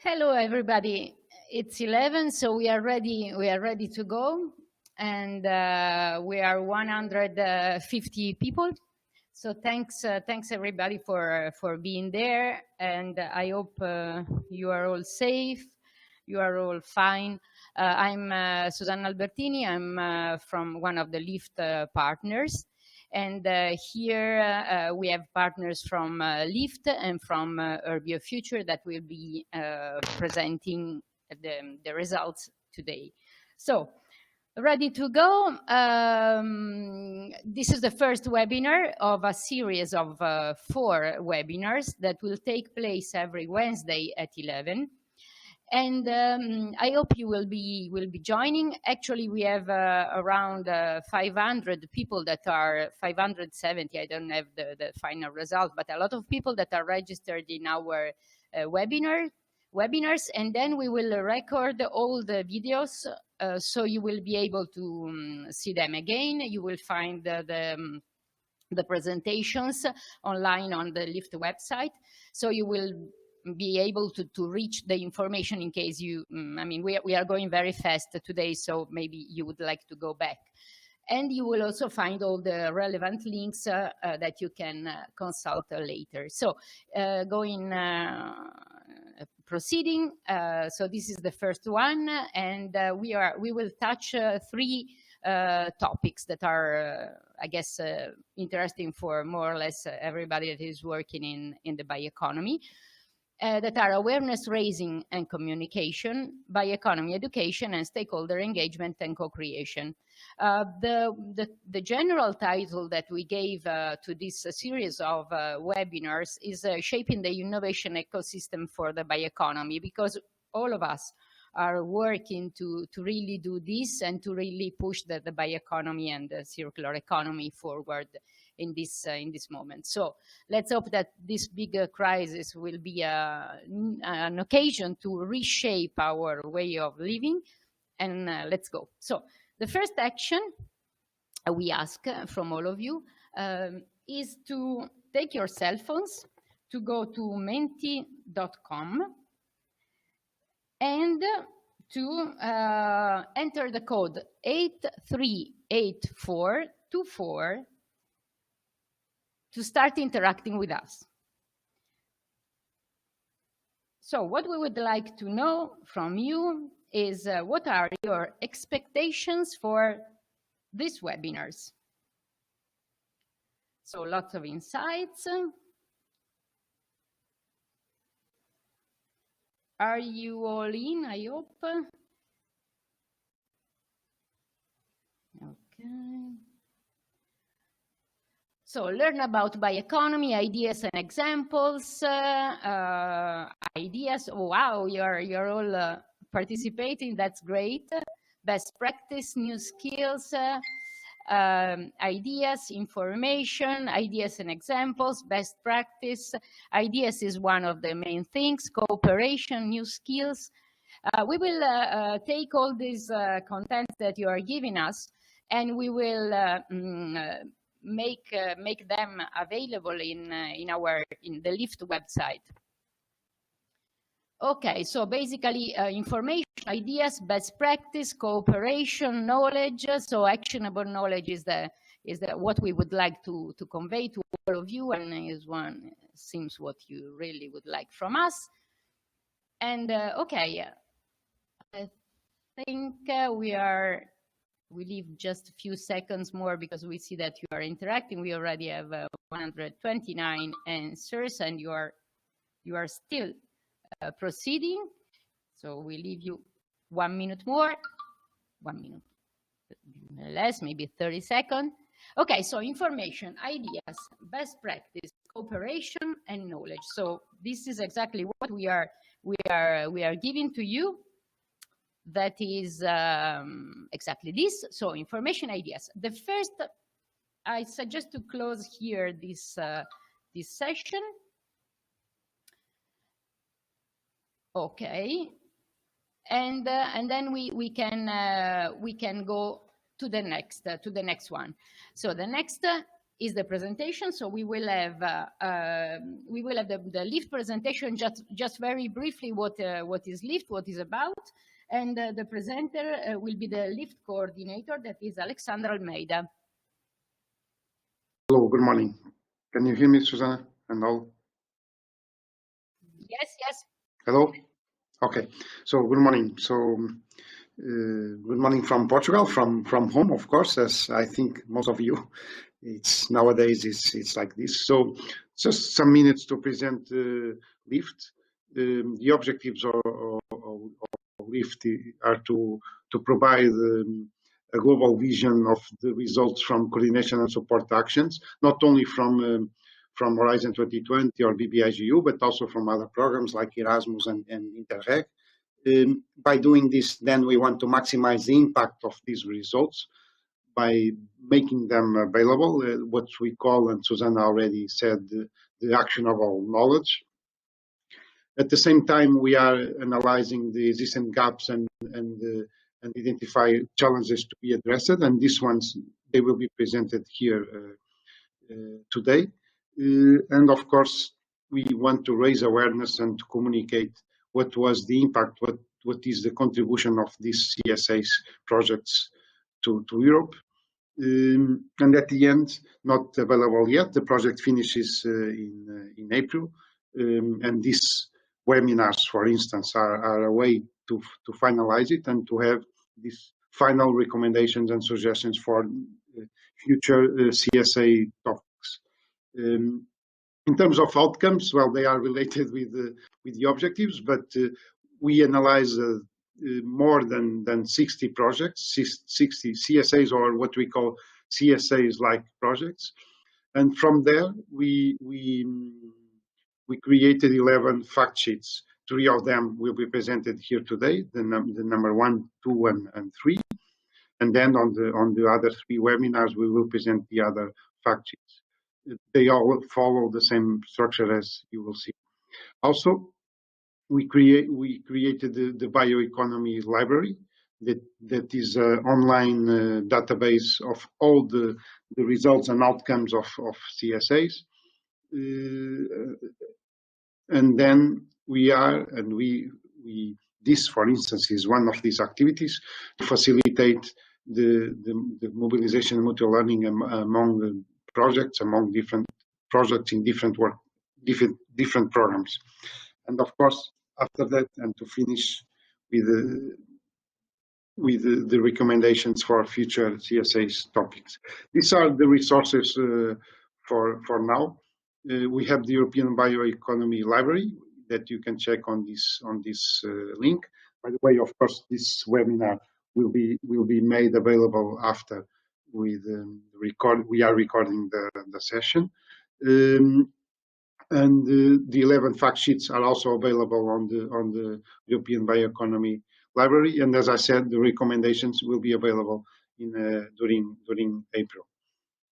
Hello, everybody. It's 11, so we are ready. We are ready to go, and we are 150 people. So thanks everybody for being there, and I hope you are all safe. You are all fine. I'm Susanna Albertini. I'm from one of the LIFT partners. And here we have partners from LIFT and from Urbio Future that will be presenting the results today. So, ready to go. This is the first webinar of a series of 4 webinars that will take place every Wednesday at 11. And I hope you will be joining. Actually, we have around 500 people that are 570. I don't have the final result, but a lot of people that are registered in our webinars, and then we will record all the videos, so you will be able to see them again. You will find the presentations online on the LIFT website, so you will be able to reach the information in case you, I mean, we are going very fast today, so maybe you would like to go back. And you will also find all the relevant links that you can consult later. So proceeding. So this is the first one, and we will touch 3 topics that are, I guess, interesting for more or less everybody that is working in the bioeconomy. That are awareness raising and communication, bioeconomy education, and stakeholder engagement and co-creation. The general title that we gave to this series of webinars is Shaping the Innovation Ecosystem for the Bioeconomy, because all of us are working to really do this and to really push the bioeconomy and the circular economy forward in this moment. So let's hope that this big crisis will be an occasion to reshape our way of living, and let's go. So the first action we ask from all of you is to take your cell phones, to go to menti.com and to enter the code 838424 to start interacting with us. So what we would like to know from you is what are your expectations for these webinars? So lots of insights. Are you all in, I hope? Okay. So learn about bioeconomy, ideas and examples, ideas. Oh, wow, you're all participating, that's great. Best practice, new skills, ideas, information, ideas and examples, best practice. Ideas is one of the main things, cooperation, new skills. We will take all these content that you are giving us, and we will make them available in the LIFT website. Okay, so basically information, ideas, best practice, cooperation, knowledge. So actionable knowledge is what we would like to convey to all of you, and seems what you really would like from us. And okay, I think we leave just a few seconds more because we see that you are interacting. We already have 129 answers, and you are still proceeding. So we leave you 1 minute more, 1 minute less, maybe 30 seconds. Okay, so information, ideas, best practice, cooperation, and knowledge. So this is exactly what we are giving to you. That is exactly this. So information, ideas. The first, I suggest to close here this session. Okay, and then we can go to the next one. So the next is the presentation. So we will have the LIFT presentation, just very briefly what is LIFT, what is about, and the presenter will be the LIFT coordinator, that is Alexandra Almeida. Hello, good morning. Can you hear me, Susanna and all? Yes, yes. Hello. Okay. So good morning. So good morning from Portugal, from home, of course, as I think most of you. It's nowadays it's like this. So just some minutes to present LIFT. The objectives of LIFT are to provide a global vision of the results from coordination and support actions, not only from Horizon 2020 or BBIGU, but also from other programs like Erasmus and Interreg. By doing this, then we want to maximize the impact of these results by making them available, what we call, and Susanna already said, the actionable knowledge. At the same time, we are analyzing the existing gaps and identify challenges to be addressed, and these ones, they will be presented here today. And of course, we want to raise awareness and to communicate what was the impact, what is the contribution of these CSAs projects to Europe. And at the end, not available yet, the project finishes in April, and these webinars, for instance, are a way to finalize it and to have these final recommendations and suggestions for future CSA topics. In terms of outcomes, well, they are related with the objectives, but we analyze more than 60 projects, 60 CSAs, or what we call CSAs-like projects, and from there we created 11 fact sheets. 3 of them will be presented here today: the number 1, 2, and 3. And then on the other 3 webinars, we will present the other fact sheets. They all follow the same structure as you will see. Also, we created the Bioeconomy library that is an online database of all the results and outcomes of CSAs. And then this, for instance, is one of these activities to facilitate the mobilization and mutual learning among projects, among different projects in different programs. And of course, after that, and to finish with the recommendations for future CSA's topics. These are the resources for now. We have the European Bioeconomy Library that you can check on this link. By the way, of course, this webinar will be made available after we are recording the session. And the 11 fact sheets are also available on the European Bioeconomy Library. And as I said, the recommendations will be available during April.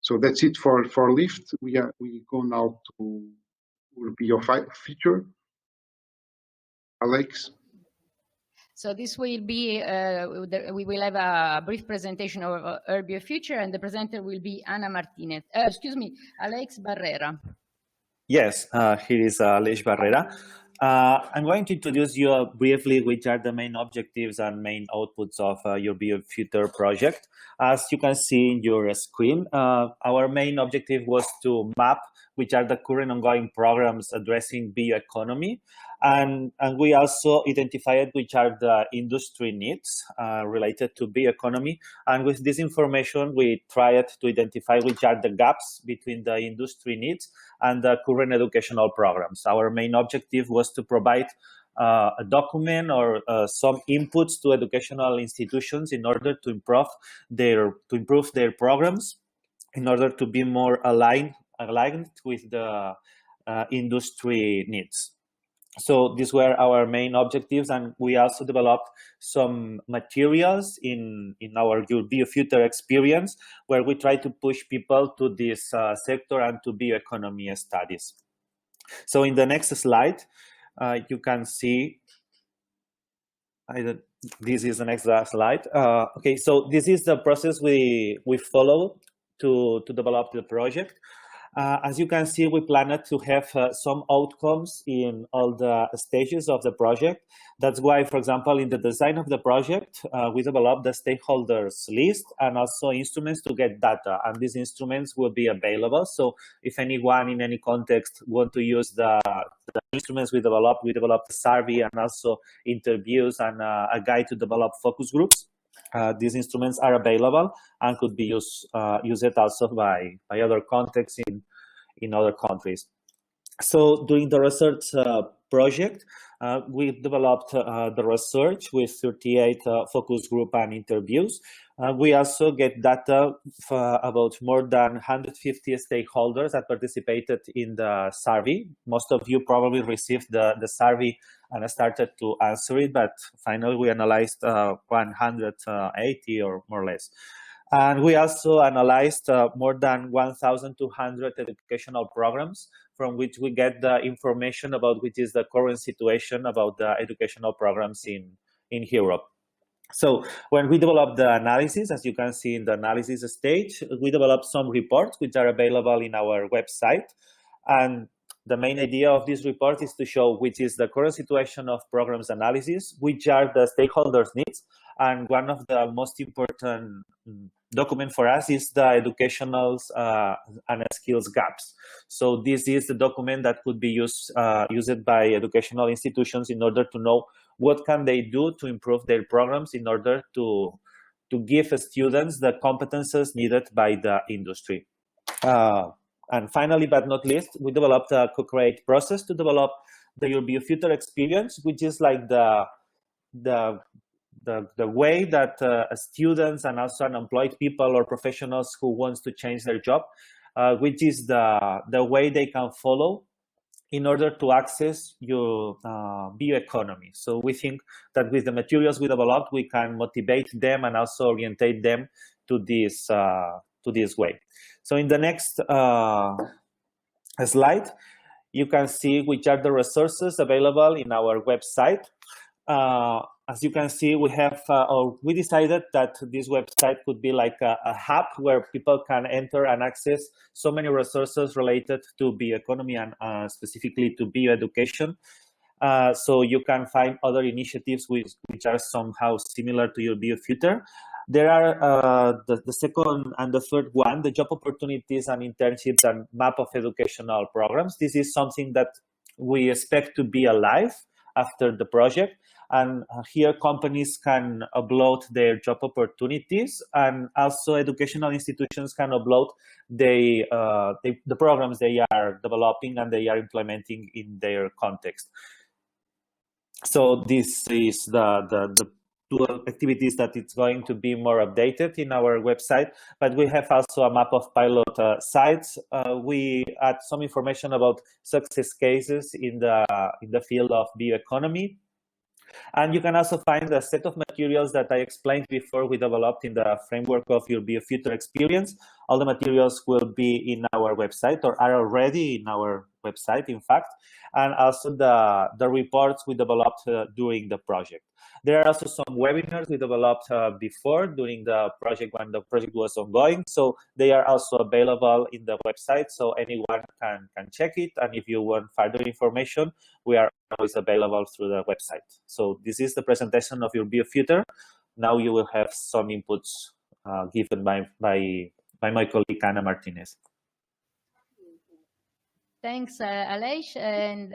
So that's it for LIFT. We go now to your feature. Alex. So this will be, we will have a brief presentation of Urbio Future, and the presenter will be Alex Barrera. Yes, here is Alex Barrera. I'm going to introduce you briefly which are the main objectives and main outputs of your BioFuture project. As you can see in your screen, our main objective was to map which are the current ongoing programs addressing bioeconomy, and we also identified which are the industry needs related to bioeconomy. And with this information, we tried to identify which are the gaps between the industry needs and the current educational programs. Our main objective was to provide a document or some inputs to educational institutions in order to improve their programs, in order to be more aligned with the industry needs. So these were our main objectives, and we also developed some materials in our BioFuture experience, where we try to push people to this sector and to bioeconomy studies. So in the next slide, you can see, this is the next slide. Okay, so this is the process we follow to develop the project. As you can see, we planned to have some outcomes in all the stages of the project. That's why, for example, in the design of the project, we developed the stakeholders list and also instruments to get data. And these instruments will be available. So if anyone in any context want to use the instruments we developed a survey and also interviews and a guide to develop focus groups. These instruments are available and could be used also by other contexts in other countries. So during the research project, we developed the research with 38 focus group and interviews. We also get data about more than 150 stakeholders that participated in the survey. Most of you probably received the survey and started to answer it, but finally we analyzed 180 or more or less. And we also analyzed more than 1,200 educational programs from which we get the information about which is the current situation about the educational programs in Europe. So when we develop the analysis, as you can see in the analysis stage, we develop some reports which are available in our website. And the main idea of this report is to show which is the current situation of programs analysis, which are the stakeholders' needs. And one of the most important document for us is the educational and skills gaps. So this is the document that could be used by educational institutions in order to know what can they do to improve their programs in order to give students the competences needed by the industry. And finally, but not least, we developed a co-create process to develop the Your Future experience, which is like the way that students and also unemployed people or professionals who wants to change their job, which is the way they can follow in order to access your bioeconomy. So we think that with the materials we developed, we can motivate them and also orientate them to this way. So in the next slide, you can see which are the resources available in our website. As you can see, we decided that this website could be like a hub where people can enter and access so many resources related to bioeconomy and specifically to bioeducation. So you can find other initiatives which are somehow similar to Your Biofuture. There are the second and the third one, the job opportunities and internships and map of educational programs. This is something that we expect to be alive after the project. And here companies can upload their job opportunities, and also educational institutions can upload the programs they are developing and they are implementing in their context. So this is the two activities that it's going to be more updated in our website, but we have also a map of pilot sites. We add some information about success cases in the field of bioeconomy. And you can also find a set of materials that I explained before we developed in the framework of Your Biofuture experience. All the materials will be in our website or are already in our website, in fact, and also the reports we developed during the project. There are also some webinars we developed before during the project when the project was ongoing. So they are also available in the website, so anyone can check it. And if you want further information, we are always available through the website. So this is the presentation of Your Biofuture. Now you will have some inputs given by my colleague Ana Martinez. Thanks, Aleix. And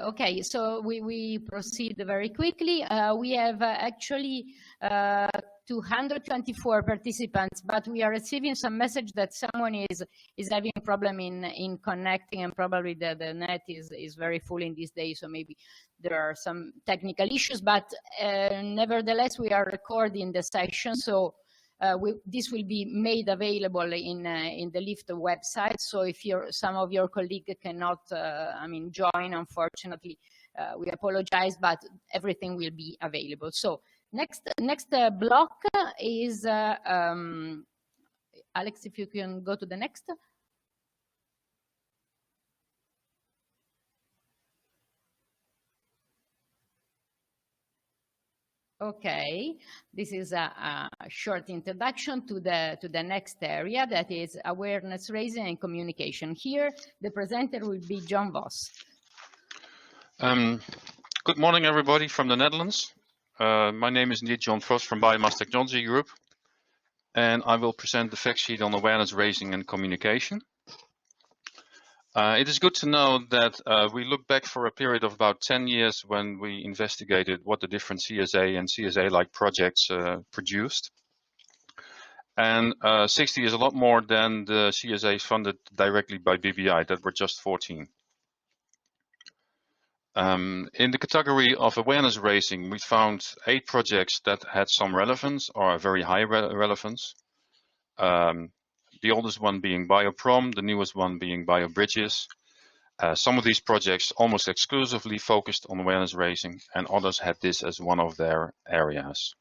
okay, so we proceed very quickly. We have actually 224 participants, but we are receiving some message that someone is having a problem in connecting, and probably the net is very full in these days, so maybe there are some technical issues, but nevertheless we are recording the session, so this will be made available in the LIFT website. So if some of your colleagues cannot, join, unfortunately, we apologize, but everything will be available. So next block is Alex. If you can go to the next. Okay, this is a short introduction to the next area, that is awareness raising and communication. Here, the presenter will be John Vos. Good morning, everybody from the Netherlands. My name is indeed John Vos from Biomass Technology Group, and I will present the fact sheet on awareness raising and communication. It is good to know that we look back for a period of about 10 years when we investigated what the different CSA and CSA-like projects produced. And 60 is a lot more than the CSAs funded directly by BBI, that were just 14. In the category of awareness raising, we found 8 projects that had some relevance or a very high relevance. The oldest one being Bioprom, the newest one being Biobridges. Some of these projects almost exclusively focused on awareness raising, and others had this as one of their areas.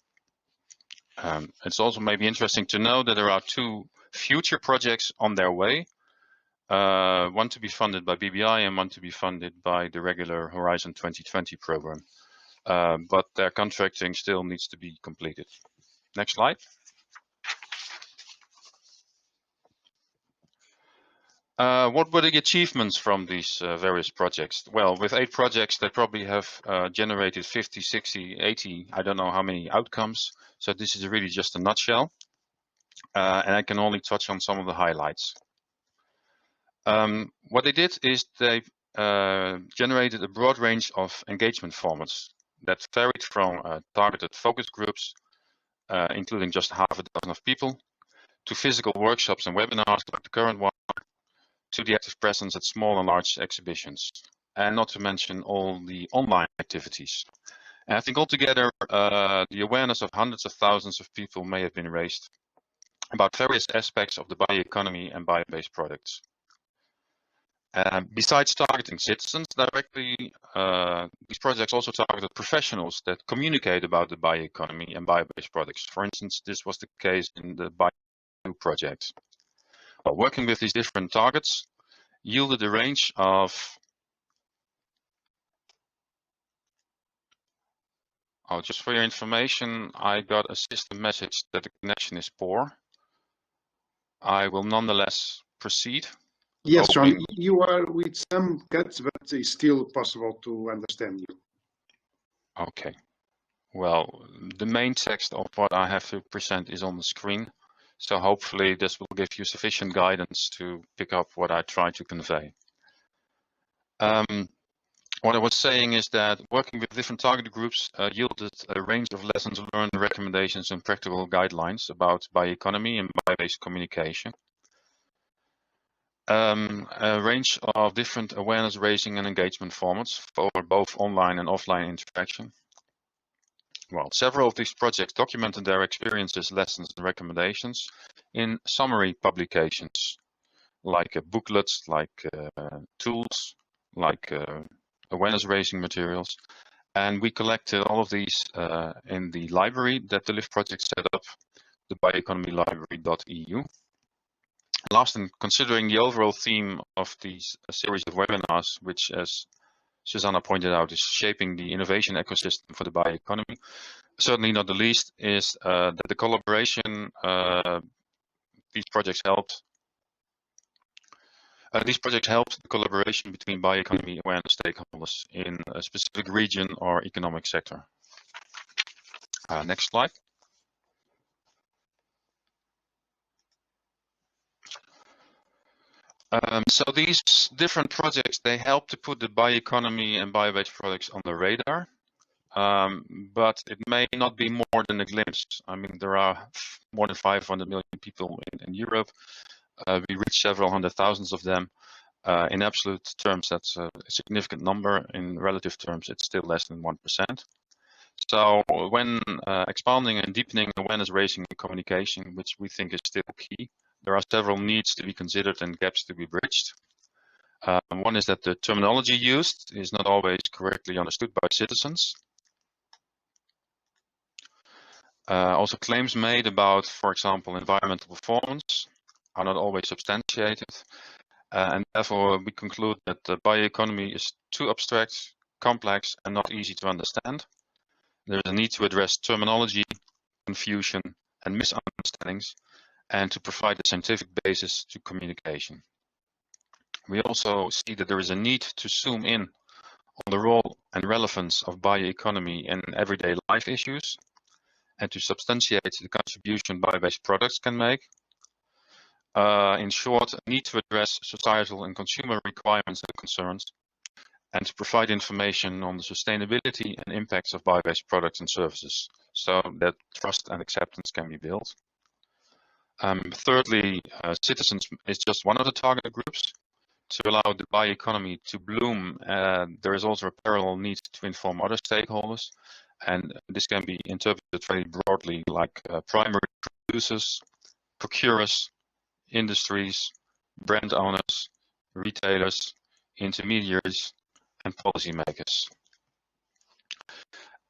It's also maybe interesting to know that there are 2 future projects on their way. One to be funded by BBI and one to be funded by the regular Horizon 2020 program. But their contracting still needs to be completed. Next slide. What were the achievements from these various projects? Well, with 8 projects, they probably have generated 50, 60, 80, I don't know how many outcomes. So this is really just a nutshell. And I can only touch on some of the highlights. What they did is they generated a broad range of engagement formats that varied from targeted focus groups, including just half a dozen of people, to physical workshops and webinars like the current one, to the active presence at small and large exhibitions, and not to mention all the online activities. And I think altogether, the awareness of hundreds of thousands of people may have been raised about various aspects of the bioeconomy and bio-based products. Besides targeting citizens directly, these projects also targeted professionals that communicate about the bioeconomy and bio-based products. For instance, this was the case in the Bio project. Well, working with these different targets yielded a range of just for your information, I got a system message that the connection is poor. I will nonetheless proceed. Yes, John, you are with some cuts, but it's still possible to understand you. Okay. Well, the main text of what I have to present is on the screen. So hopefully this will give you sufficient guidance to pick up what I try to convey. What I was saying is that working with different target groups yielded a range of lessons learned, recommendations, and practical guidelines about bioeconomy and bio-based communication. A range of different awareness raising and engagement formats for both online and offline interaction. Well, several of these projects documented their experiences, lessons, and recommendations in summary publications, like booklets, like tools, like awareness raising materials. And we collected all of these in the library that the LIFT project set up, the bioeconomylibrary.eu. Last, in considering the overall theme of these series of webinars, which, as Susanna pointed out, is shaping the innovation ecosystem for the bioeconomy, certainly not the least is that the collaboration these projects helped the collaboration between bioeconomy awareness stakeholders in a specific region or economic sector. Next slide. So these different projects, they help to put the bioeconomy and bio-based products on the radar, but it may not be more than a glimpse. I mean, there are more than 500 million people in Europe. We reach several hundred thousands of them. In absolute terms, that's a significant number. In relative terms, it's still less than 1%. So when expanding and deepening awareness raising and communication, which we think is still key, there are several needs to be considered and gaps to be bridged. One is that the terminology used is not always correctly understood by citizens. Also, claims made about, for example, environmental performance are not always substantiated. And therefore, we conclude that the bioeconomy is too abstract, complex, and not easy to understand. There's a need to address terminology, confusion, and misunderstandings, and to provide a scientific basis to communication. We also see that there is a need to zoom in on the role and relevance of bioeconomy in everyday life issues, and to substantiate the contribution bio-based products can make. In short, a need to address societal and consumer requirements and concerns, and to provide information on the sustainability and impacts of bio-based products and services, so that trust and acceptance can be built. Thirdly, citizens is just one of the target groups. To allow the bioeconomy to bloom, there is also a parallel need to inform other stakeholders, and this can be interpreted very broadly, like primary producers, procurers, industries, brand owners, retailers, intermediaries, and policymakers.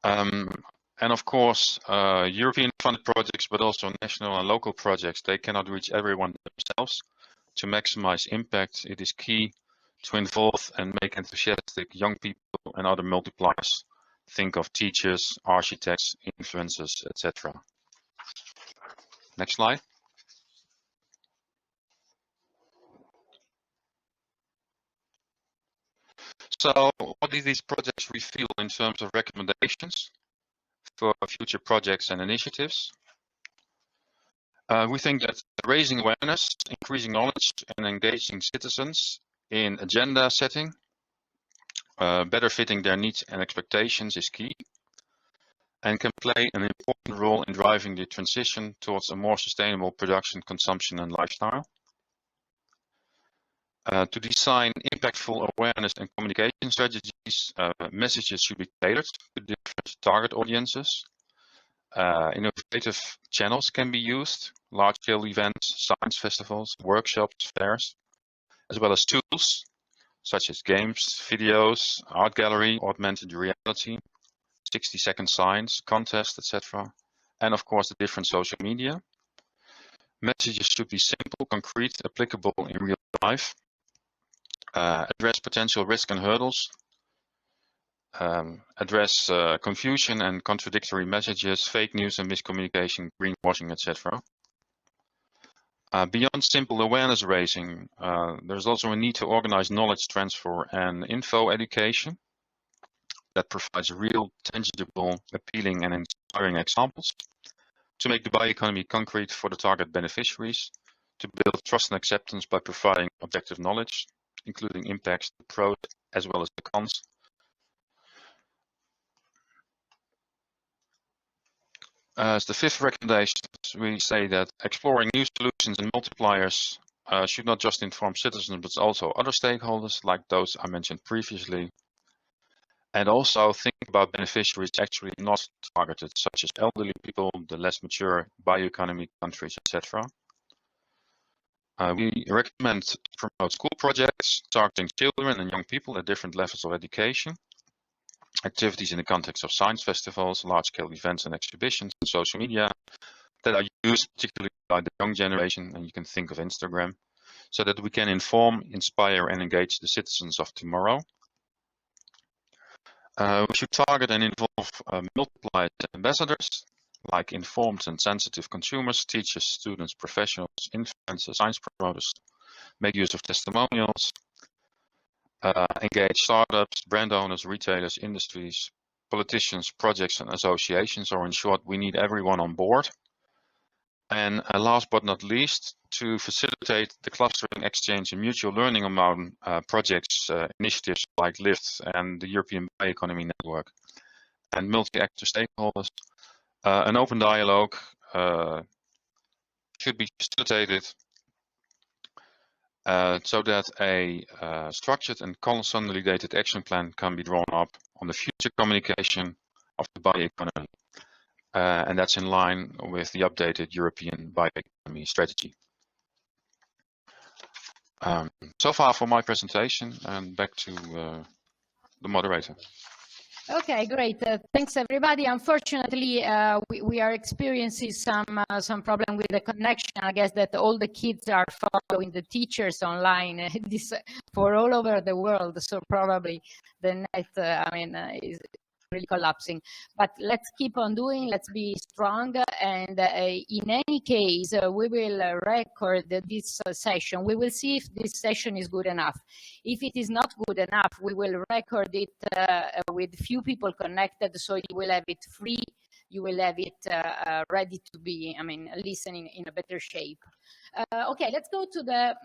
And of course, European funded projects, but also national and local projects, they cannot reach everyone themselves. To maximize impact, it is key to involve and make enthusiastic young people and other multipliers. Think of teachers, architects, influencers, etc. Next slide. So what do these projects reveal in terms of recommendations for future projects and initiatives? We think that raising awareness, increasing knowledge, and engaging citizens in agenda setting, better fitting their needs and expectations is key, and can play an important role in driving the transition towards a more sustainable production, consumption, and lifestyle. To design impactful awareness and communication strategies, messages should be tailored to different target audiences. Innovative channels can be used, large-scale events, science festivals, workshops, fairs, as well as tools such as games, videos, art gallery, augmented reality, 60-second science, contests, etc. And of course, the different social media. Messages should be simple, concrete, applicable in real life, address potential risk and hurdles, address confusion and contradictory messages, fake news and miscommunication, greenwashing, etc. Beyond simple awareness raising, there's also a need to organize knowledge transfer and info education that provides real, tangible, appealing, and inspiring examples to make the bioeconomy concrete for the target beneficiaries, to build trust and acceptance by providing objective knowledge, including impacts, the pros as well as the cons. As the fifth recommendation, we say that exploring new solutions and multipliers should not just inform citizens, but also other stakeholders, like those I mentioned previously. And also think about beneficiaries actually not targeted, such as elderly people, the less mature bioeconomy countries, etc. We recommend to promote school projects targeting children and young people at different levels of education. Activities in the context of science festivals, large-scale events and exhibitions, and social media that are used particularly by the young generation, and you can think of Instagram, so that we can inform, inspire, and engage the citizens of tomorrow. We should target and involve multiplied ambassadors, like informed and sensitive consumers, teachers, students, professionals, influencers, science promoters, make use of testimonials, engage startups, brand owners, retailers, industries, politicians, projects, and associations, or in short, we need everyone on board. And last but not least, to facilitate the clustering, exchange, and mutual learning among projects, initiatives like LIFT and the European Bioeconomy Network and multi-actor stakeholders, an open dialogue should be facilitated so that a structured and consolidated action plan can be drawn up on the future communication of the bioeconomy. And that's in line with the updated European Bioeconomy strategy. So far for my presentation, and back to the moderator. Okay, great. Thanks, everybody. Unfortunately, we are experiencing some problem with the connection. I guess that all the kids are following the teachers online this for all over the world. So probably the net, really collapsing. But let's keep on doing, let's be strong. And in any case, we will record this session. We will see if this session is good enough. If it is not good enough, we will record it with few people connected, so you will have it free. You will have it ready to be, listening in a better shape. Okay, let's go to the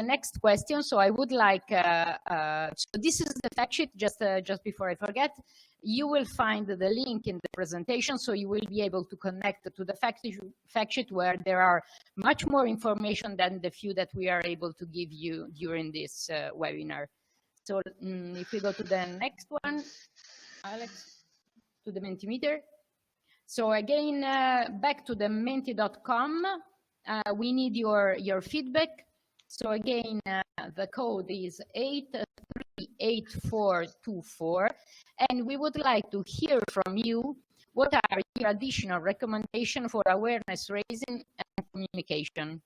next question. So I would like, so this is the fact sheet, just before I forget. You will find the link in the presentation, so you will be able to connect to the fact sheet where there are much more information than the few that we are able to give you during this webinar. So if we go to the next one, Alex, to the Mentimeter. So again, back to the menti.com. We need your feedback. So again, the code is 838424, and we would like to hear from you. What are your additional recommendations for awareness raising and communication?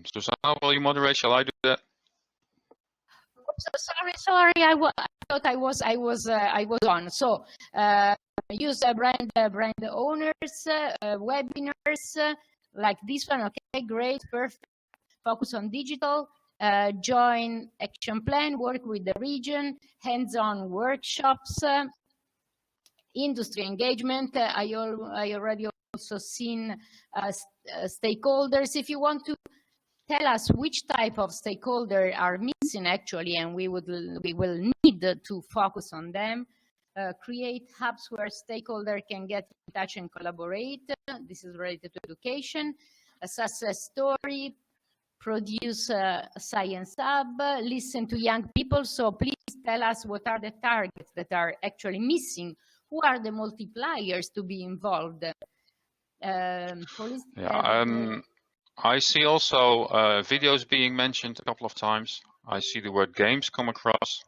Susanna, will you moderate? Shall I do that? Sorry. I thought I was on. So use brand owners, webinars like this one. Okay, great, perfect. Focus on digital. Join action plan. Work with the region. Hands-on workshops. Industry engagement. I already also seen stakeholders. If you want to tell us which type of stakeholder are missing actually, and we will need to focus on them. Create hubs where stakeholder can get in touch and collaborate. This is related to education. A success story. Produce a science hub. Listen to young people. So please tell us what are the targets that are actually missing. Who are the multipliers to be involved? I see also videos being mentioned a couple of times. I see the word games come across.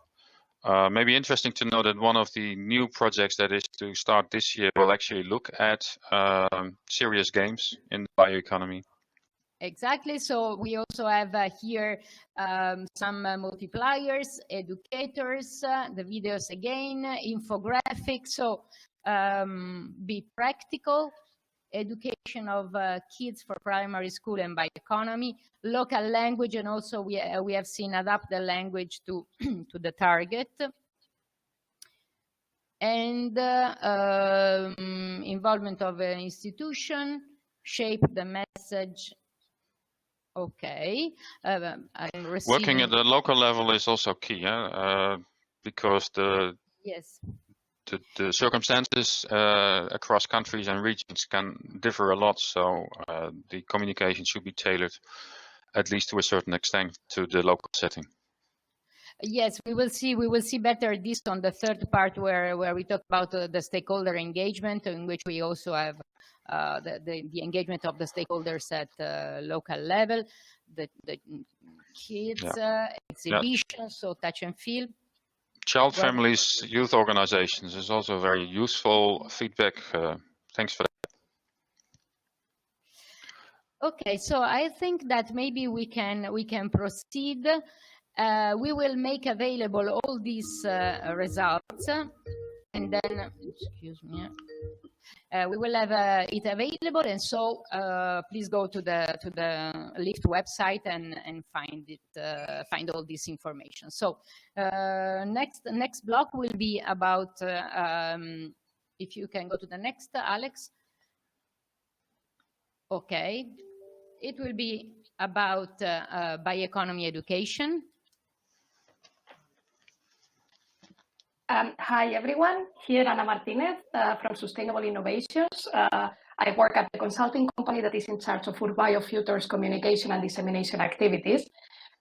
Maybe interesting to know that one of the new projects that is to start this year will actually look at serious games in the bioeconomy. Exactly. So we also have here some multipliers, educators, the videos again, infographics. So be practical. Education of kids for primary school and bioeconomy, local language, and also we have seen adapt the language to to the target, and involvement of an institution, shape the message. Okay, working at the local level is also key, because the circumstances across countries and regions can differ a lot, so the communication should be tailored, at least to a certain extent, to the local setting. Yes, we will see better this on the third part where we talk about the stakeholder engagement, in which we also have the engagement of the stakeholders at local level, the kids, exhibitions, so touch and feel. Child families, youth organizations is also very useful feedback. Thanks for that. Okay, so I think that maybe we can proceed. We will make available all these results, and then, excuse me, we will have it available. And so please go to the LIFT website and find all this information. So next block will be about, if you can go to the next, Alex. Okay, it will be about bioeconomy education. Hi everyone, here Ana Martinez from Sustainable Innovations. I work at the consulting company that is in charge of BioFuture's communication and dissemination activities.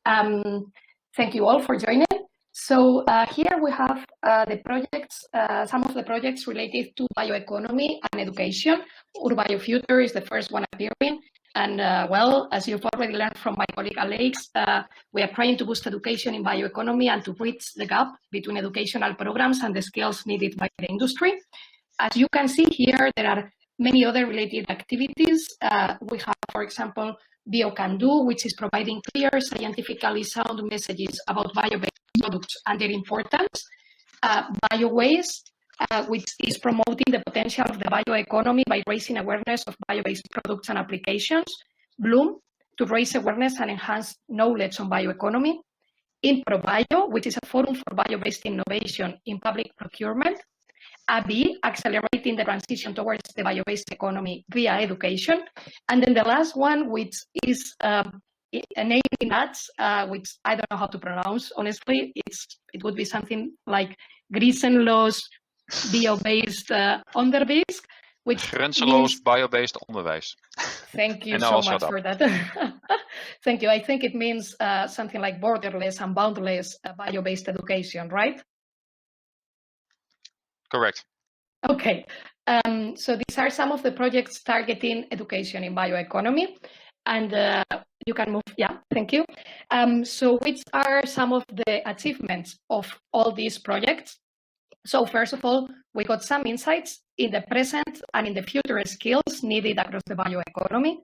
Thank you all for joining. So here we have the projects, some of the projects related to bioeconomy and education. BioFuture is the first one appearing. And well, as you've already learned from my colleague Alex, we are trying to boost education in bioeconomy and to bridge the gap between educational programs and the skills needed by the industry. As you can see here, there are many other related activities. We have, for example, Bioeconomy, which is providing clear, scientifically sound messages about bio-based products and their importance. Bioways, which is promoting the potential of the bioeconomy by raising awareness of bio-based products and applications. Bloom, to raise awareness and enhance knowledge on bioeconomy. InProBio, which is a forum for bio-based innovation in public procurement. AB, accelerating the transition towards the bio-based economy via education. And then the last one, which is a name in nuts, which I don't know how to pronounce, honestly. It would be something like Grenzenloos bio-based onderwijs, which Grenzenloos means... bio-based onderwijs. Thank you so much for that. Thank you. I think it means something like borderless and boundless bio-based education, right? Correct. Okay, so these are some of the projects targeting education in bioeconomy, and you can move, yeah, thank you. So which are some of the achievements of all these projects? So first of all, we got some insights in the present and in the future skills needed across the bioeconomy.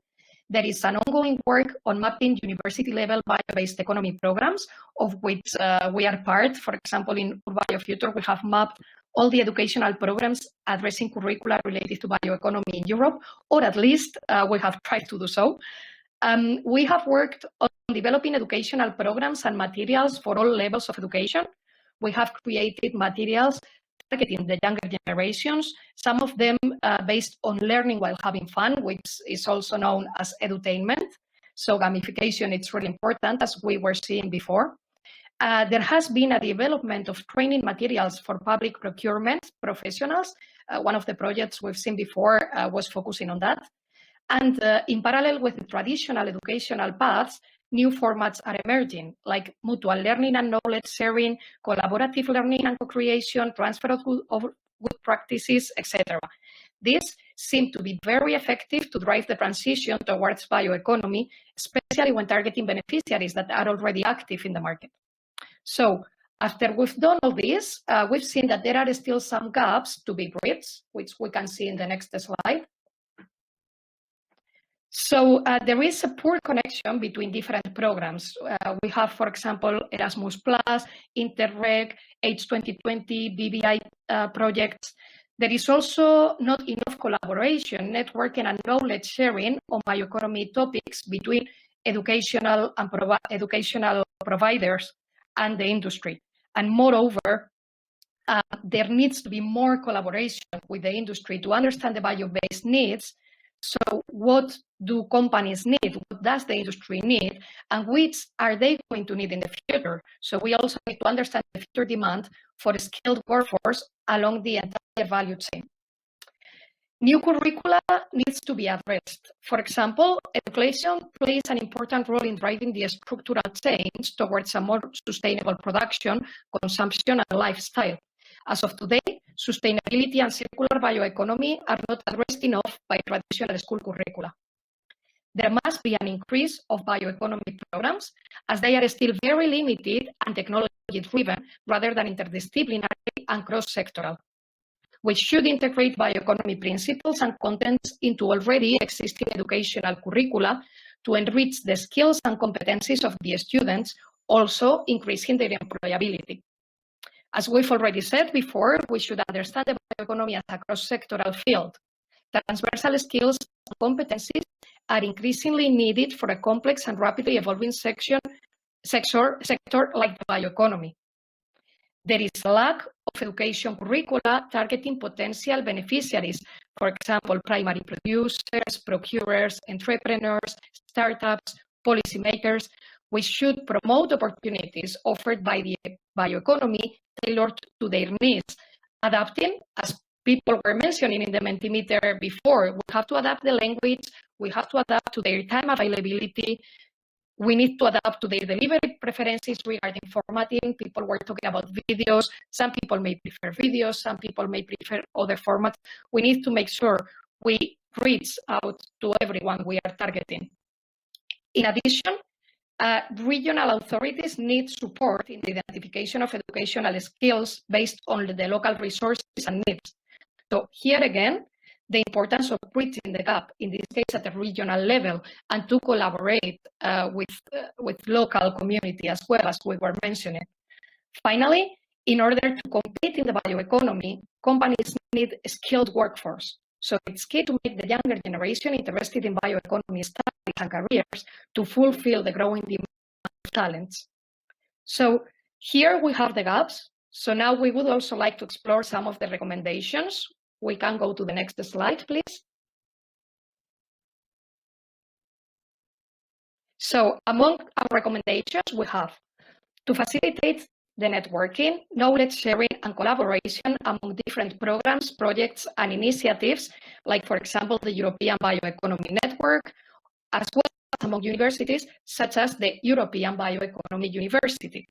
There is an ongoing work on mapping university-level bio-based economy programs, of which we are part. For example, in BioFuture, we have mapped all the educational programs addressing curricula related to bioeconomy in Europe, or at least we have tried to do so. We have worked on developing educational programs and materials for all levels of education. We have created materials targeting the younger generations, some of them based on learning while having fun, which is also known as edutainment. So gamification, it's really important, as we were seeing before. There has been a development of training materials for public procurement professionals. One of the projects we've seen before was focusing on that. And in parallel with the traditional educational paths, new formats are emerging, like mutual learning and knowledge sharing, collaborative learning and co-creation, transfer of good practices, etc. These seem to be very effective to drive the transition towards bioeconomy, especially when targeting beneficiaries that are already active in the market. So after we've done all this, we've seen that there are still some gaps to be bridged, which we can see in the next slide. So there is a poor connection between different programs. We have, for example, Erasmus+, Interreg, H2020, BBI projects. There is also not enough collaboration, networking, and knowledge sharing on bioeconomy topics between educational providers and the industry. And moreover, there needs to be more collaboration with the industry to understand the bio-based needs. So what do companies need? What does the industry need? And which are they going to need in the future? So we also need to understand the future demand for a skilled workforce along the entire value chain. New curricula needs to be addressed. For example, education plays an important role in driving the structural change towards a more sustainable production, consumption, and lifestyle. As of today, sustainability and circular bioeconomy are not addressed enough by traditional school curricula. There must be an increase of bioeconomy programs, as they are still very limited and technology-driven rather than interdisciplinary and cross-sectoral. We should integrate bioeconomy principles and contents into already existing educational curricula to enrich the skills and competencies of the students, also increasing their employability. As we've already said before, we should understand the bioeconomy as a cross-sectoral field. Transversal skills and competencies are increasingly needed for a complex and rapidly evolving sector like the bioeconomy. There is a lack of education curricula targeting potential beneficiaries, for example, primary producers, procurers, entrepreneurs, startups, policymakers. We should promote opportunities offered by the bioeconomy tailored to their needs, adapting, as people were mentioning in the Mentimeter before. We have to adapt the language, we have to adapt to their time availability, we need to adapt to their delivery preferences regarding formatting. People were talking about videos. Some people may prefer videos, some people may prefer other formats. We need to make sure we reach out to everyone we are targeting. In addition, regional authorities need support in the identification of educational skills based on the local resources and needs. So here again, the importance of bridging the gap, in this case at the regional level, and to collaborate with local community as well, as we were mentioning. Finally, in order to compete in the bioeconomy, companies need a skilled workforce. So it's key to make the younger generation interested in bioeconomy studies and careers to fulfill the growing demand of talents. So here we have the gaps. So now we would also like to explore some of the recommendations. We can go to the next slide, please. So among our recommendations, we have to facilitate the networking, knowledge sharing, and collaboration among different programs, projects, and initiatives, like, for example, the European Bioeconomy Network, as well as among universities, such as the European Bioeconomy University.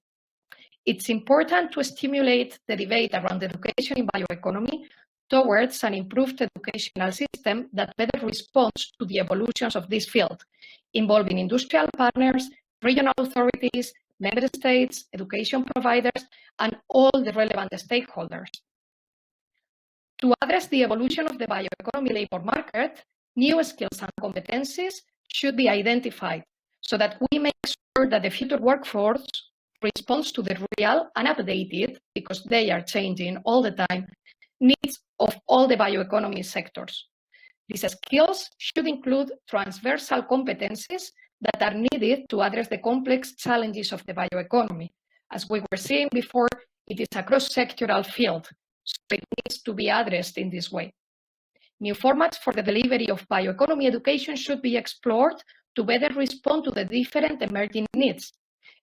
It's important to stimulate the debate around education in bioeconomy towards an improved educational system that better responds to the evolutions of this field, involving industrial partners, regional authorities, member states, education providers, and all the relevant stakeholders. To address the evolution of the bioeconomy labor market, new skills and competencies should be identified so that we make sure that the future workforce responds to the real and updated, because they are changing all the time, needs of all the bioeconomy sectors. These skills should include transversal competencies that are needed to address the complex challenges of the bioeconomy. As we were saying before, it is a cross-sectoral field, so it needs to be addressed in this way. New formats for the delivery of bioeconomy education should be explored to better respond to the different emerging needs,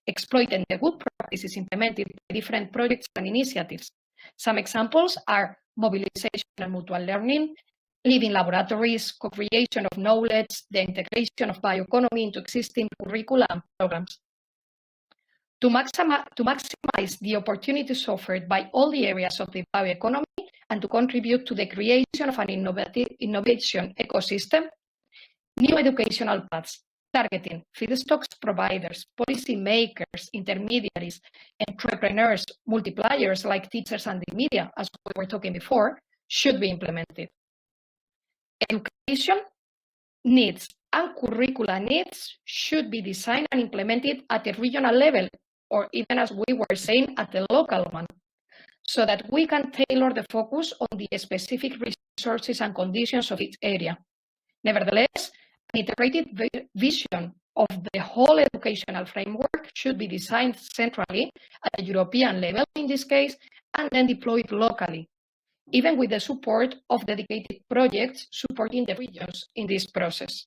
exploiting the good practices implemented by different projects and initiatives. Some examples are mobilization and mutual learning, living laboratories, co-creation of knowledge, the integration of bioeconomy into existing curricula and programs. To maximize the opportunities offered by all the areas of the bioeconomy and to contribute to the creation of an innovation ecosystem, new educational paths targeting feedstocks providers, policy makers, intermediaries, entrepreneurs, multipliers like teachers and the media, as we were talking before, should be implemented. Education needs and curricula needs should be designed and implemented at the regional level, or even, as we were saying, at the local one, so that we can tailor the focus on the specific resources and conditions of each area. Nevertheless, an integrated vision of the whole educational framework should be designed centrally at the European level in this case, and then deployed locally, even with the support of dedicated projects supporting the regions in this process.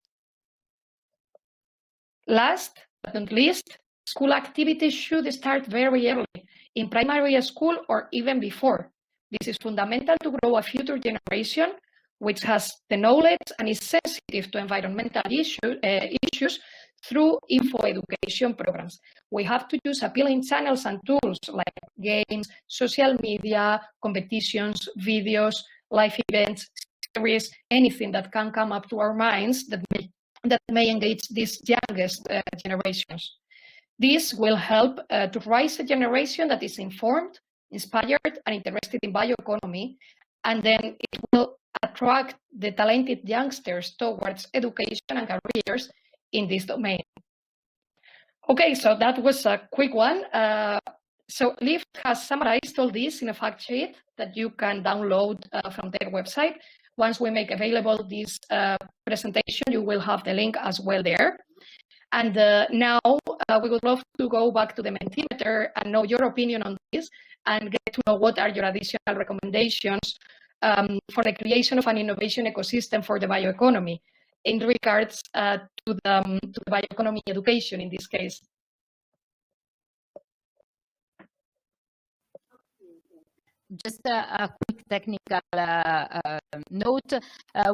Last but not least, school activities should start very early, in primary school or even before. This is fundamental to grow a future generation which has the knowledge and is sensitive to environmental issues through info education programs. We have to use appealing channels and tools like games, social media, competitions, videos, live events, series, anything that can come up to our minds that may engage these youngest generations. This will help to raise a generation that is informed, inspired, and interested in bioeconomy, and then it will attract the talented youngsters towards education and careers in this domain. Okay, so that was a quick one. So Lyft has summarized all this in a fact sheet that you can download from their website. Once we make available this presentation, you will have the link as well there. And now we would love to go back to the Mentimeter and know your opinion on this and get to know what are your additional recommendations for the creation of an innovation ecosystem for the bioeconomy in regards to the bioeconomy education in this case. just a quick technical note.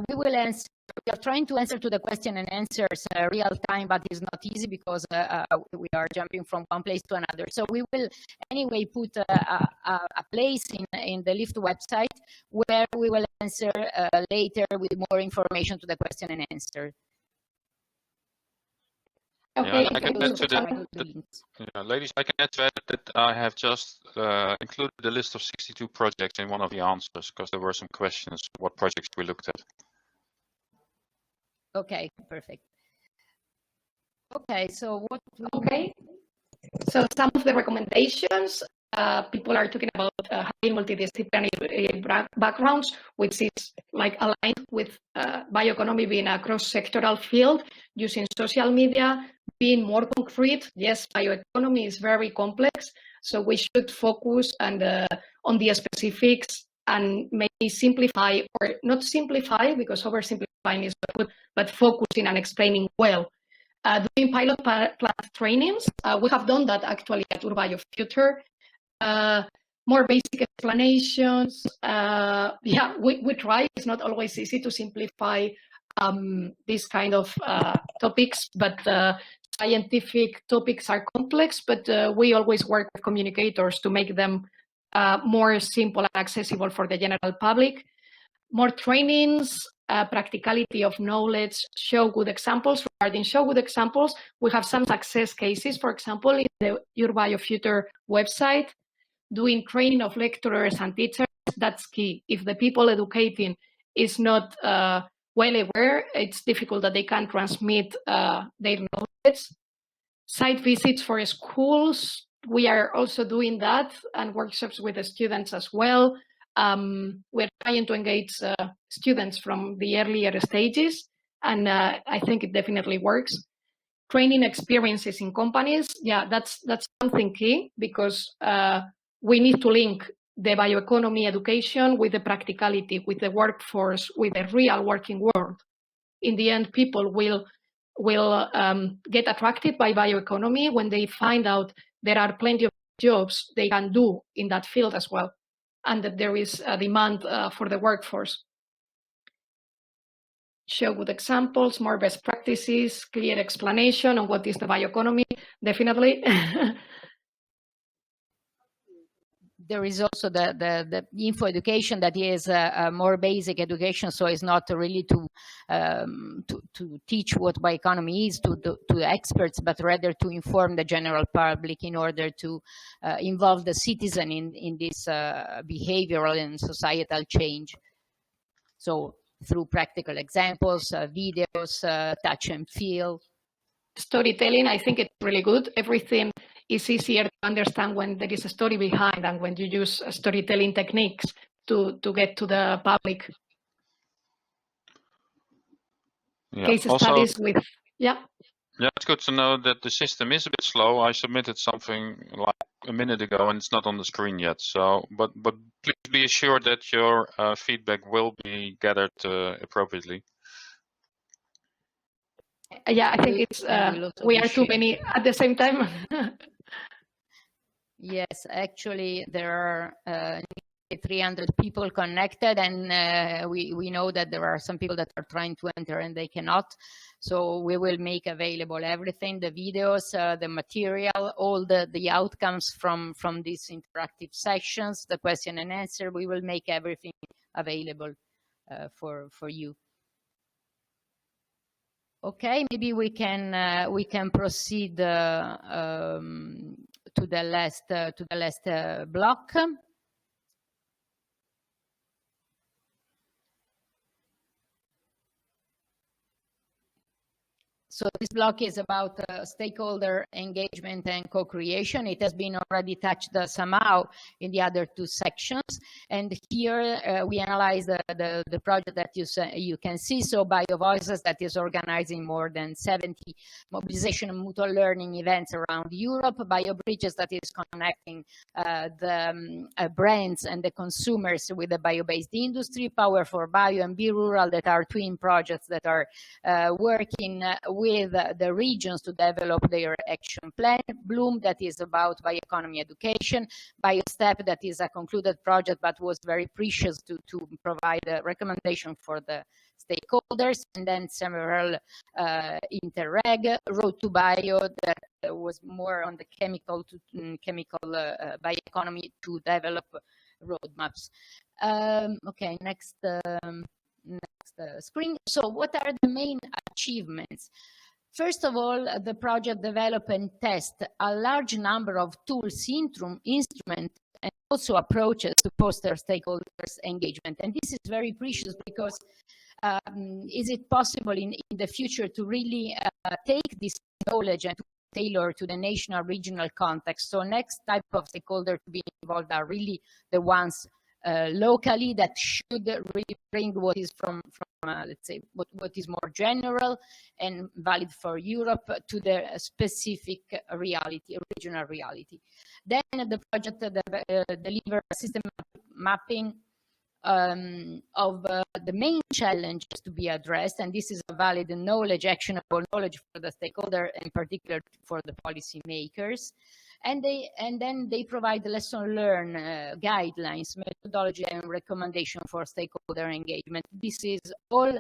We will answer. We are trying to answer to the question and answers real time, but it's not easy because we are jumping from one place to another. So we will anyway put a place in the LIFT website where we will answer later with more information to the question and answer. Okay, I can add to ladies, I can add to that I have just included a list of 62 projects in one of the answers because there were some questions what projects we looked at. Okay, perfect. Okay, so what? Okay, so some of the recommendations, people are talking about having multidisciplinary backgrounds, which is like aligned with bioeconomy being a cross-sectoral field, using social media, being more concrete. Yes, bioeconomy is very complex, so we should focus on the specifics and maybe simplify, or not simplify because oversimplifying is not good, but focusing and explaining well. Doing pilot plant trainings, we have done that actually at UrbioFuture. More basic explanations. Yeah, we try. It's not always easy to simplify these kind of topics, but scientific topics are complex, but we always work with communicators to make them more simple and accessible for the general public. More trainings, practicality of knowledge, show good examples. Regarding show good examples, we have some success cases, for example, in the UrbioFuture website, doing training of lecturers and teachers. That's key. If the people educating is not well aware, it's difficult that they can transmit their knowledge. Site visits for schools, we are also doing that, and workshops with the students as well. We're trying to engage students from the earlier stages, and I think it definitely works. Training experiences in companies, yeah, that's something key, because we need to link the bioeconomy education with the practicality, with the workforce, with the real working world. In the end, people will get attracted by bioeconomy when they find out there are plenty of jobs they can do in that field as well, and that there is a demand for the workforce. Show good examples, more best practices, clear explanation on what is the bioeconomy, definitely. There is also the info education that is a more basic education, so it's not really to teach what bioeconomy is to experts, but rather to inform the general public in order to involve the citizen in this behavioral and societal change. So through practical examples, videos, touch and feel. Storytelling, I think it's really good. Everything is easier to understand when there is a story behind and when you use storytelling techniques to get to the public. Yeah. Case also, studies with, yeah. Yeah, it's good to know that the system is a bit slow. I submitted something like a minute ago and it's not on the screen yet. So, but please be assured that your feedback will be gathered appropriately. Yeah, I think it's we are too many at the same time. Yes, actually there are 300 people connected, and we know that there are some people that are trying to enter and they cannot. So we will make available everything, the videos, the material, all the outcomes from these interactive sessions, the question and answer. We will make everything available for you. Okay, maybe we can proceed to the last block. So this block is about stakeholder engagement and co-creation. It has been already touched somehow in the other two sections. And here we analyze the project that you can see. So BioVoices, that is organizing more than 70 mobilization and mutual learning events around Europe. BioBridges, that is connecting the brands and the consumers with the bio-based industry. Power for Bio and Be Rural, that are twin projects that are working with with the regions to develop their action plan. Bloom, that is about bioeconomy education. BioStep, that is a concluded project but was very precious to provide a recommendation for the stakeholders, and then several Interreg, Road to Bio, that was more on the chemical bioeconomy to develop roadmaps. Okay, next screen. So what are the main achievements? First of all, the project develop and test a large number of tools, instruments, and also approaches to foster stakeholders engagement. And this is very precious because is it possible in the future to really take this knowledge and to tailor to the national regional context? So next type of stakeholder to be involved are really the ones locally that should really bring what is from let's say what is more general and valid for Europe to the specific reality, regional reality. Then the project deliver a system mapping of the main challenges to be addressed, and this is a valid knowledge, actionable knowledge for the stakeholder, in particular for the policy makers. And then they provide lesson learned, guidelines, methodology, and recommendation for stakeholder engagement. This is all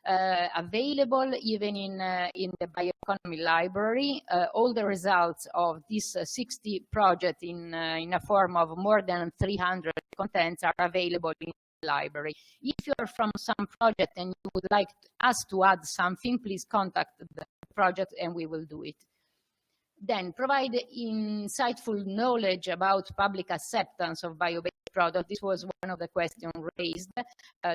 available even in the Bioeconomy library. All the results of this 60 project in a form of more than 300 contents are available in the library. If you are from some project and you would like us to add something, please contact the project and we will do it. Then provide insightful knowledge about public acceptance of bio-based products. This was one of the questions raised.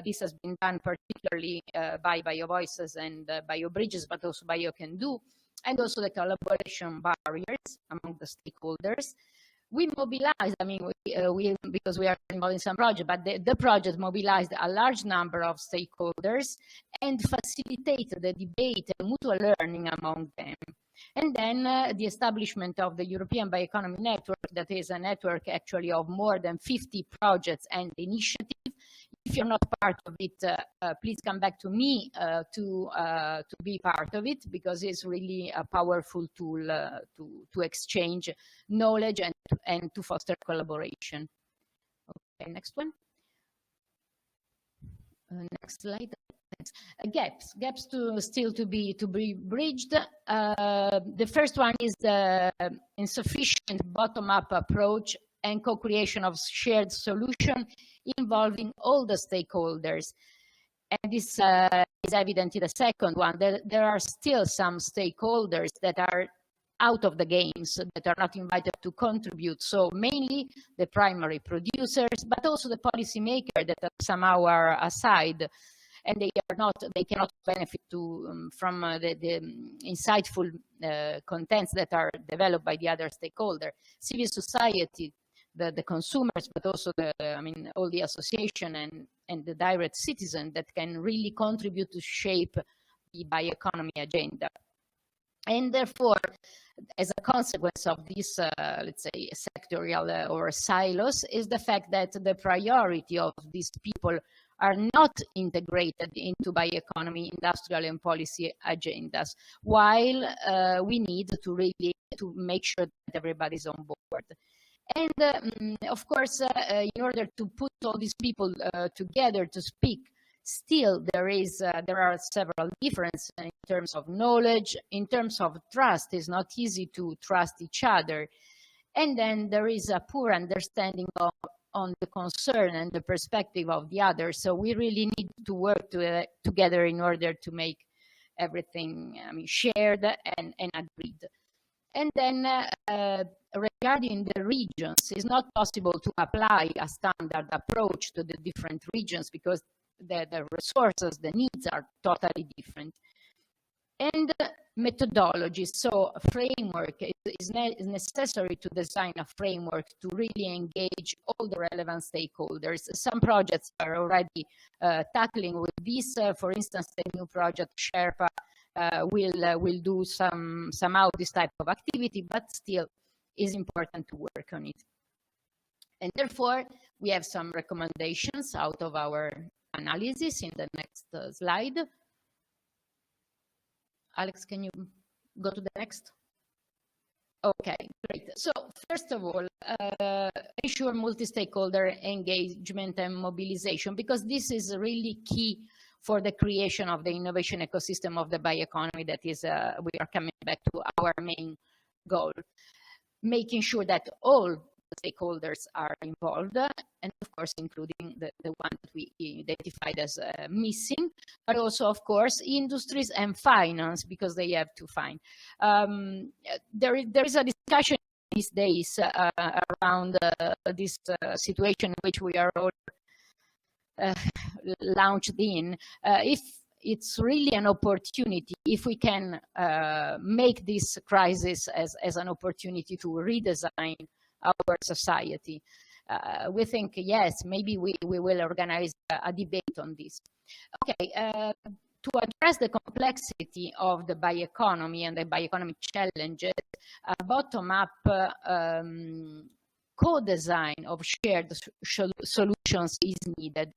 This has been done particularly by BioVoices and BioBridges, but also BioCanDo, and also the collaboration barriers among the stakeholders. We mobilized, I mean, because we are involved in some project, but the project mobilized a large number of stakeholders and facilitated the debate and mutual learning among them. And then the establishment of the European Bioeconomy Network, that is a network actually of more than 50 projects and initiatives. If you're not part of it, please come back to me to be part of it, because it's really a powerful tool to exchange knowledge and to foster collaboration. Okay, next one. Next slide. Gaps still to be bridged. The first one is the insufficient bottom-up approach and co-creation of shared solution involving all the stakeholders. And this is evident in the second one. There are still some stakeholders that are out of the games, that are not invited to contribute. So mainly the primary producers, but also the policymakers that somehow are aside, and they cannot benefit from the insightful contents that are developed by the other stakeholders. Civil society, the consumers, but also all the association and the direct citizen that can really contribute to shape the bioeconomy agenda. And therefore, as a consequence of this, let's say, sectorial or silos, is the fact that the priority of these people are not integrated into bioeconomy, industrial and policy agendas, while we need to really make sure that everybody's on board. And of course, in order to put all these people together to speak, still there are several differences in terms of knowledge, in terms of trust. It's not easy to trust each other. And then there is a poor understanding on the concern and the perspective of the other. So we really need to work together in order to make everything shared and agreed. And then regarding the regions, it's not possible to apply a standard approach to the different regions because the resources, the needs are totally different. And methodology, so a framework is necessary to design a framework to really engage all the relevant stakeholders. Some projects are already tackling with this. For instance, the new project Sherpa will do somehow this type of activity, but still is important to work on it. And therefore, we have some recommendations out of our analysis in the next slide. Alex, can you go to the next? Okay, great. So first of all, ensure multi-stakeholder engagement and mobilization, because this is really key for the creation of the innovation ecosystem of the bioeconomy. That is, we are coming back to our main goal, making sure that all stakeholders are involved, and of course, including the one that we identified as missing, but also, of course, industries and finance, because they have to find. There is a discussion these days around this situation in which we are all launched in. If it's really an opportunity, if we can make this crisis as an opportunity to redesign our society. We think, yes, maybe we will organize a debate on this. Okay, to address the complexity of the bioeconomy and the bioeconomy challenges, a bottom-up co-design of shared solutions is needed,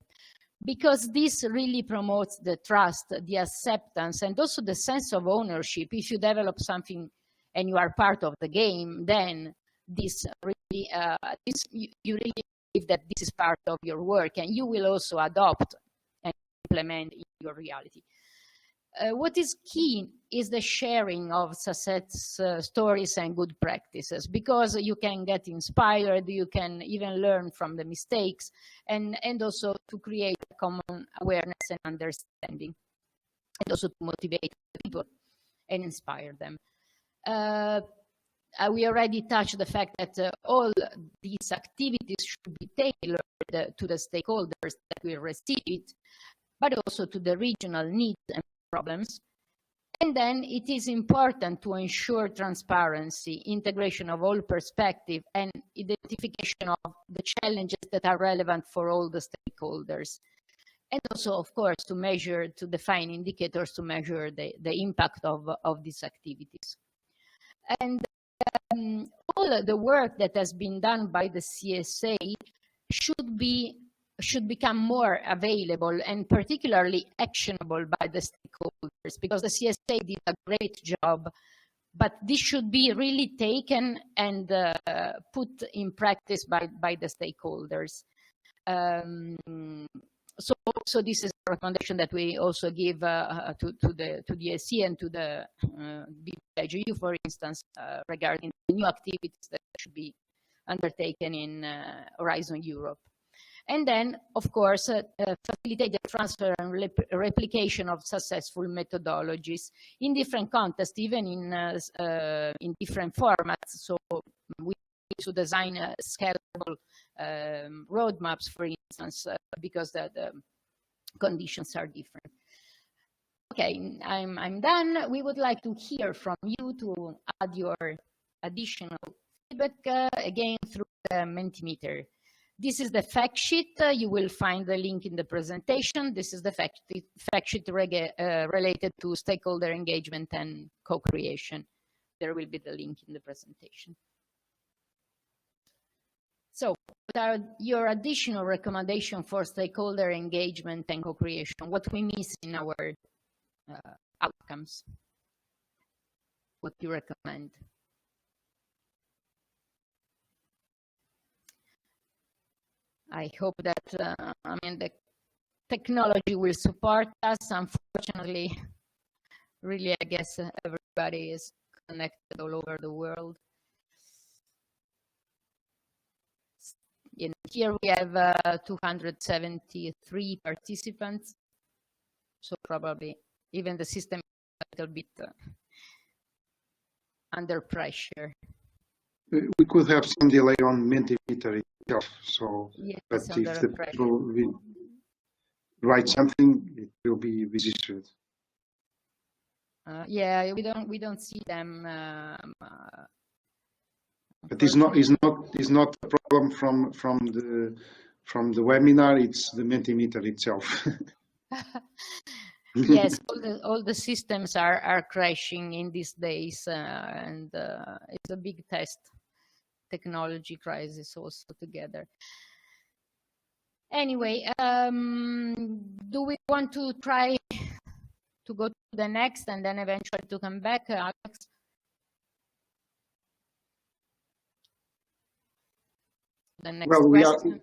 because this really promotes the trust, the acceptance, and also the sense of ownership. If you develop something and you are part of the game, then this really, you really believe that this is part of your work, and you will also adopt and implement in your reality. What is key is the sharing of success stories and good practices, because you can get inspired, you can even learn from the mistakes, and also to create a common awareness and understanding, and also to motivate people and inspire them. We already touched the fact that all these activities should be tailored to the stakeholders that will receive it, but also to the regional needs and problems. And then it is important to ensure transparency, integration of all perspectives, and identification of the challenges that are relevant for all the stakeholders. And also, of course, to define indicators to measure the impact of these activities. And all the work that has been done by the CSA should become more available and particularly actionable by the stakeholders, because the CSA did a great job, but this should be really taken and put in practice by the stakeholders. So this is a recommendation that we also give to the ESC and to the BIGU, for instance, regarding the new activities that should be undertaken in Horizon Europe. And then, of course, facilitate the transfer and replication of successful methodologies in different contexts, even in different formats. So we need to design scalable roadmaps, for instance, because the conditions are different. Okay, I'm done. We would like to hear from you to add your additional feedback, again, through the Mentimeter. This is the fact sheet. You will find the link in the presentation. This is the fact sheet related to stakeholder engagement and co-creation. There will be the link in the presentation. So, what are your additional recommendations for stakeholder engagement and co-creation? What we miss in our outcomes? What you recommend? I hope that, the technology will support us. Unfortunately, really, I guess everybody is connected all over the world. Here we have 273 participants, so probably even the system is a little bit under pressure. We could have some delay on Mentimeter itself, so yes, but if the people will write something, it will be registered. Yeah, we don't see them. But it's not a problem from the webinar. It's the Mentimeter itself. Yes, all the systems are crashing in these days, and it's a big test. Technology crisis also together. Anyway, do we want to try to go to the next and then eventually to come back, Alex? The next well, question.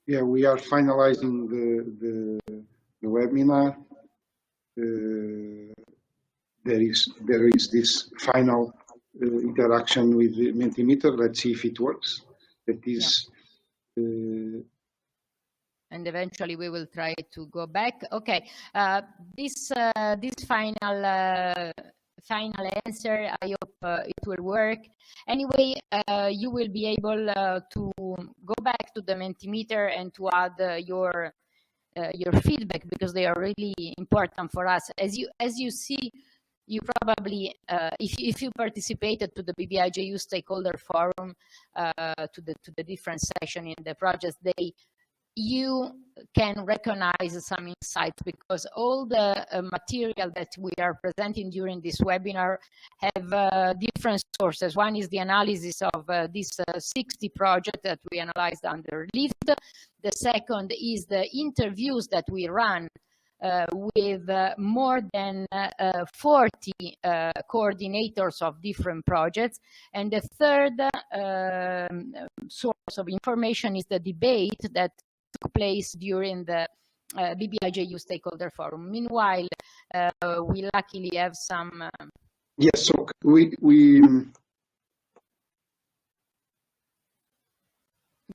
we are finalizing the webinar. There is this final interaction with the Mentimeter. Let's see if it works. That is. And eventually we will try to go back. Okay, this final answer, I hope it will work. Anyway, you will be able to go back to the Mentimeter and to add your feedback, because they are really important for us. As you see, you probably, if you participated to the BBIJU stakeholder forum, to the different section in the project day, you can recognize some insights, because all the material that we are presenting during this webinar have different sources. One is the analysis of this 60 project that we analyzed under LIFT. The second is the interviews that we run with more than 40 coordinators of different projects. And the third source of information is the debate that took place during the BBIJU stakeholder forum. Meanwhile, we luckily have some. Yes, so we.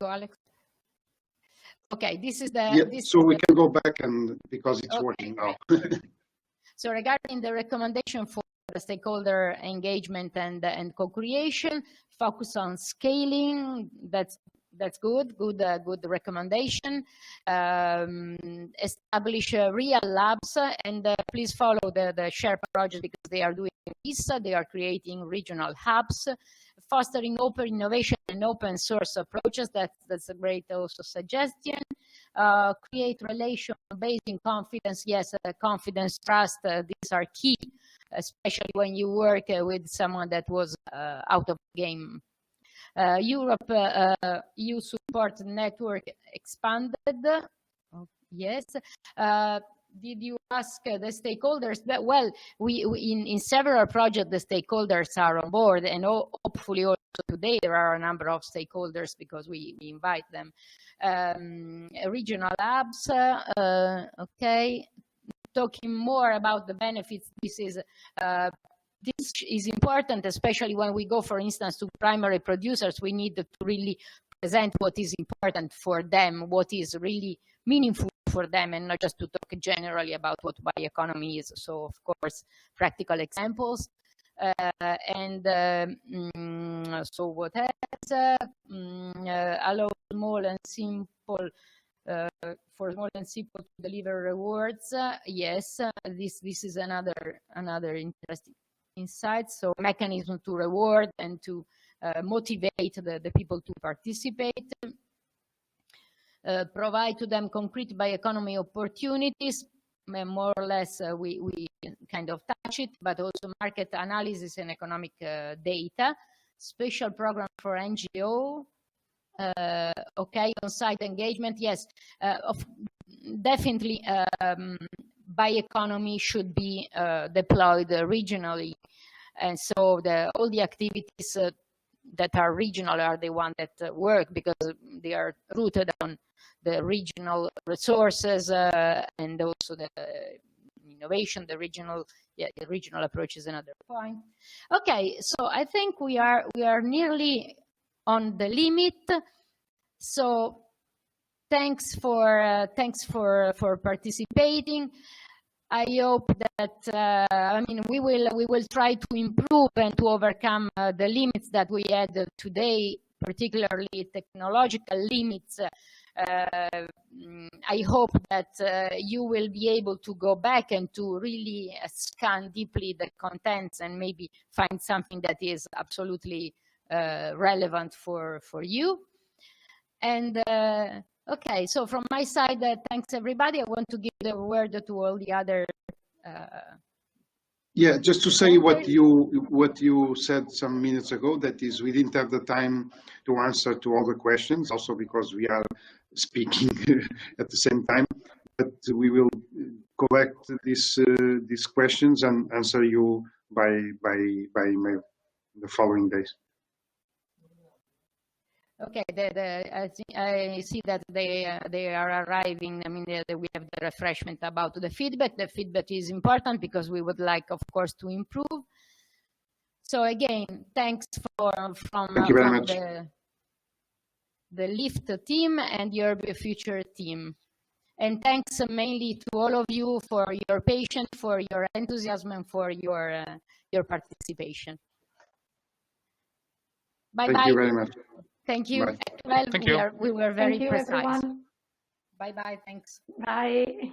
Go, Alex. Okay, this is the. Yeah, so we can go back, and because it's working now. So regarding the recommendation for the stakeholder engagement and co-creation, focus on scaling. That's good recommendation. Establish real labs, and please follow the Sherpa project, because they are doing this. They are creating regional hubs, fostering open innovation and open source approaches. That's a great also suggestion. Create relation based in confidence. Yes, confidence, trust, these are key, especially when you work with someone that was out of the game. Europe EU support network expanded. Oh, yes. Did you ask the stakeholders? That, well, we in several projects the stakeholders are on board, and hopefully also today there are a number of stakeholders, because we invite them. Regional labs. Okay. Talking more about the benefits. This is important, especially when we go, for instance, to primary producers. We need to really present what is important for them, what is really meaningful for them, and not just to talk generally about what bioeconomy is. So, of course, practical examples. So what else? Allow small and simple for small and simple to deliver rewards. Yes, this is another interesting insight. So mechanism to reward and to motivate the people to participate. Provide to them concrete bioeconomy opportunities. More or less, we kind of touch it, but also market analysis and economic data. Special program for NGO. Okay, on-site engagement. Yes, definitely. Bioeconomy should be deployed regionally, and so all the activities that are regional are the ones that work, because they are rooted on the regional resources and also the innovation. The regional approach is another point. Okay, so I think we are nearly on the limit. So thanks for participating. I hope that I mean we will try to improve and to overcome the limits that we had today, particularly technological limits. I hope that you will be able to go back and to really scan deeply the contents and maybe find something that is absolutely relevant for you. And okay, so from my side, thanks everybody. I want to give the word to all the other. Yeah, just to say what you said some minutes ago, that is, we didn't have the time to answer to all the questions, also because we are speaking at the same time. but we will collect these questions and answer you by email the following days. Okay, I see that they are arriving. I mean, we have the refreshment about the feedback. The feedback is important because we would like, of course, to improve. So again, thanks Thank you very much. The LIFT team and your future team. And thanks mainly to all of you for your patience, for your enthusiasm, and for your participation. Bye-bye. Thank you very much. Thank you. Bye. Well, Thank you. We were very Thank you, precise. everyone. Bye-bye. Thanks. Bye.